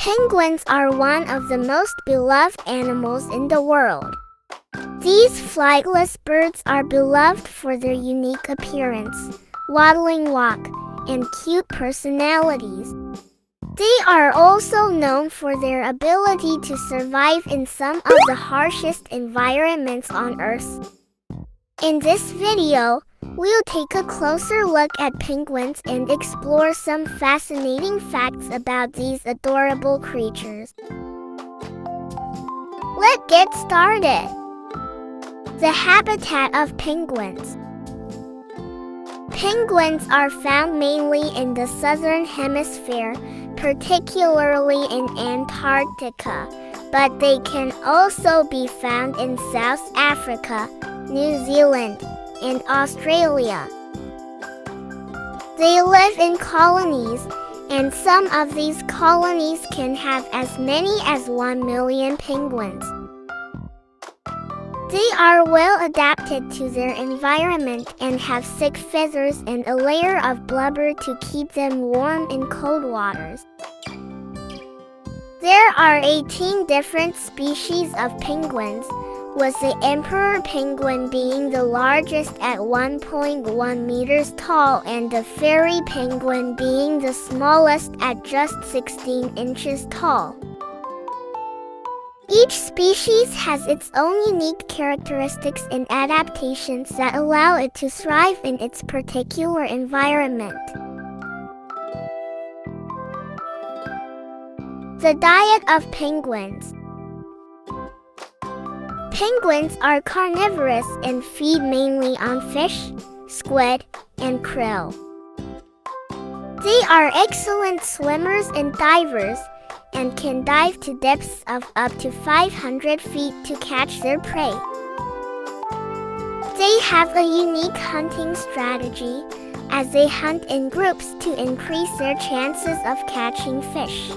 Penguins are one of the most beloved animals in the world. These flightless birds are beloved for their unique appearance, waddling walk, and cute personalities. They are also known for their ability to survive in some of the harshest environments on Earth. In this video, we'll take a closer look at penguins and explore some fascinating facts about these adorable creatures. Let's get started. The habitat of penguins. Penguins are found mainly in the southern hemisphere, particularly in Antarctica, but they can also be found in South Africa, New Zealand, and Australia. They live in colonies, and some of these colonies can have as many as 1 million penguins. They are well adapted to their environment and have thick feathers and a layer of blubber to keep them warm in cold waters. There are 18 different species of penguins, with the emperor penguin being the largest at 1.1 meters tall and the fairy penguin being the smallest at just 16 inches tall. Each species has its own unique characteristics and adaptations that allow it to thrive in its particular environment. The diet of penguins. Penguins are carnivorous and feed mainly on fish, squid, and krill. They are excellent swimmers and divers, and can dive to depths of up to 500 feet to catch their prey. They have a unique hunting strategy, as they hunt in groups to increase their chances of catching fish.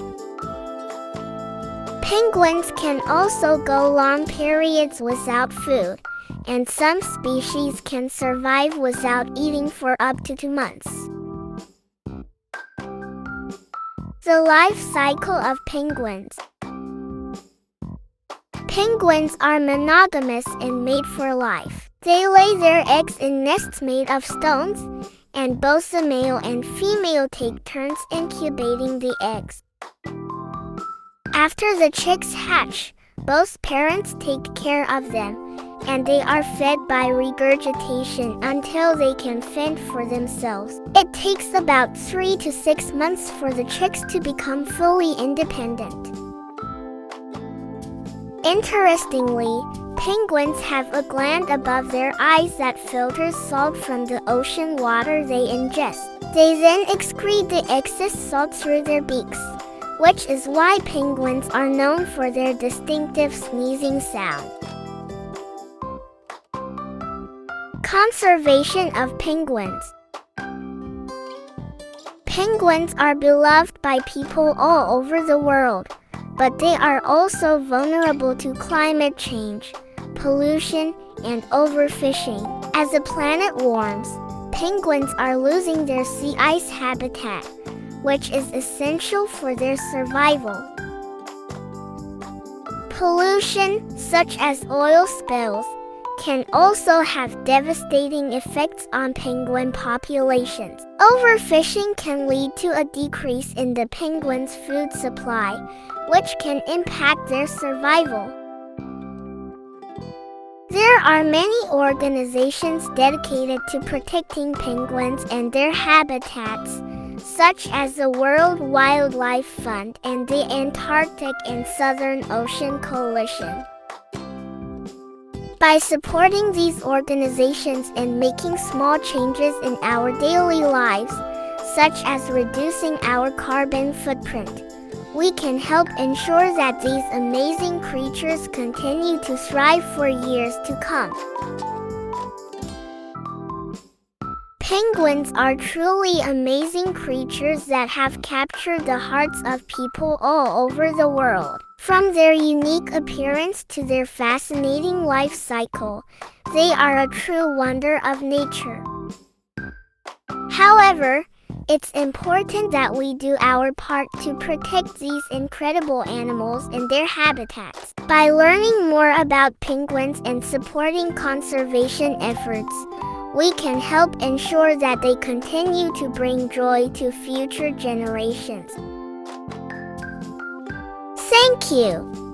Penguins can also go long periods without food, and some species can survive without eating for up to 2 months. The life cycle of penguins. Penguins are monogamous and mate for life. They lay their eggs in nests made of stones, and both the male and female take turns incubating the eggs. After the chicks hatch, both parents take care of them, and they are fed by regurgitation until they can fend for themselves. It takes about 3 to 6 months for the chicks to become fully independent. Interestingly, penguins have a gland above their eyes that filters salt from the ocean water they ingest. They then excrete the excess salt through their beaks, which is why penguins are known for their distinctive sneezing sound. Conservation of penguins. Penguins are beloved by people all over the world, but they are also vulnerable to climate change, pollution, and overfishing. As the planet warms, penguins are losing their sea ice habitat, which is essential for their survival. Pollution, such as oil spills, can also have devastating effects on penguin populations. Overfishing can lead to a decrease in the penguins' food supply, which can impact their survival. There are many organizations dedicated to protecting penguins and their habitats, such as the World Wildlife Fund and the Antarctic and Southern Ocean Coalition. By supporting these organizations and making small changes in our daily lives, such as reducing our carbon footprint, we can help ensure that these amazing creatures continue to thrive for years to come. Penguins are truly amazing creatures that have captured the hearts of people all over the world. From their unique appearance to their fascinating life cycle, they are a true wonder of nature. However, It's important that we do our part to protect these incredible animals and their habitats. By learning more about penguins and supporting conservation efforts, we can help ensure that they continue to bring joy to future generations. Thank you.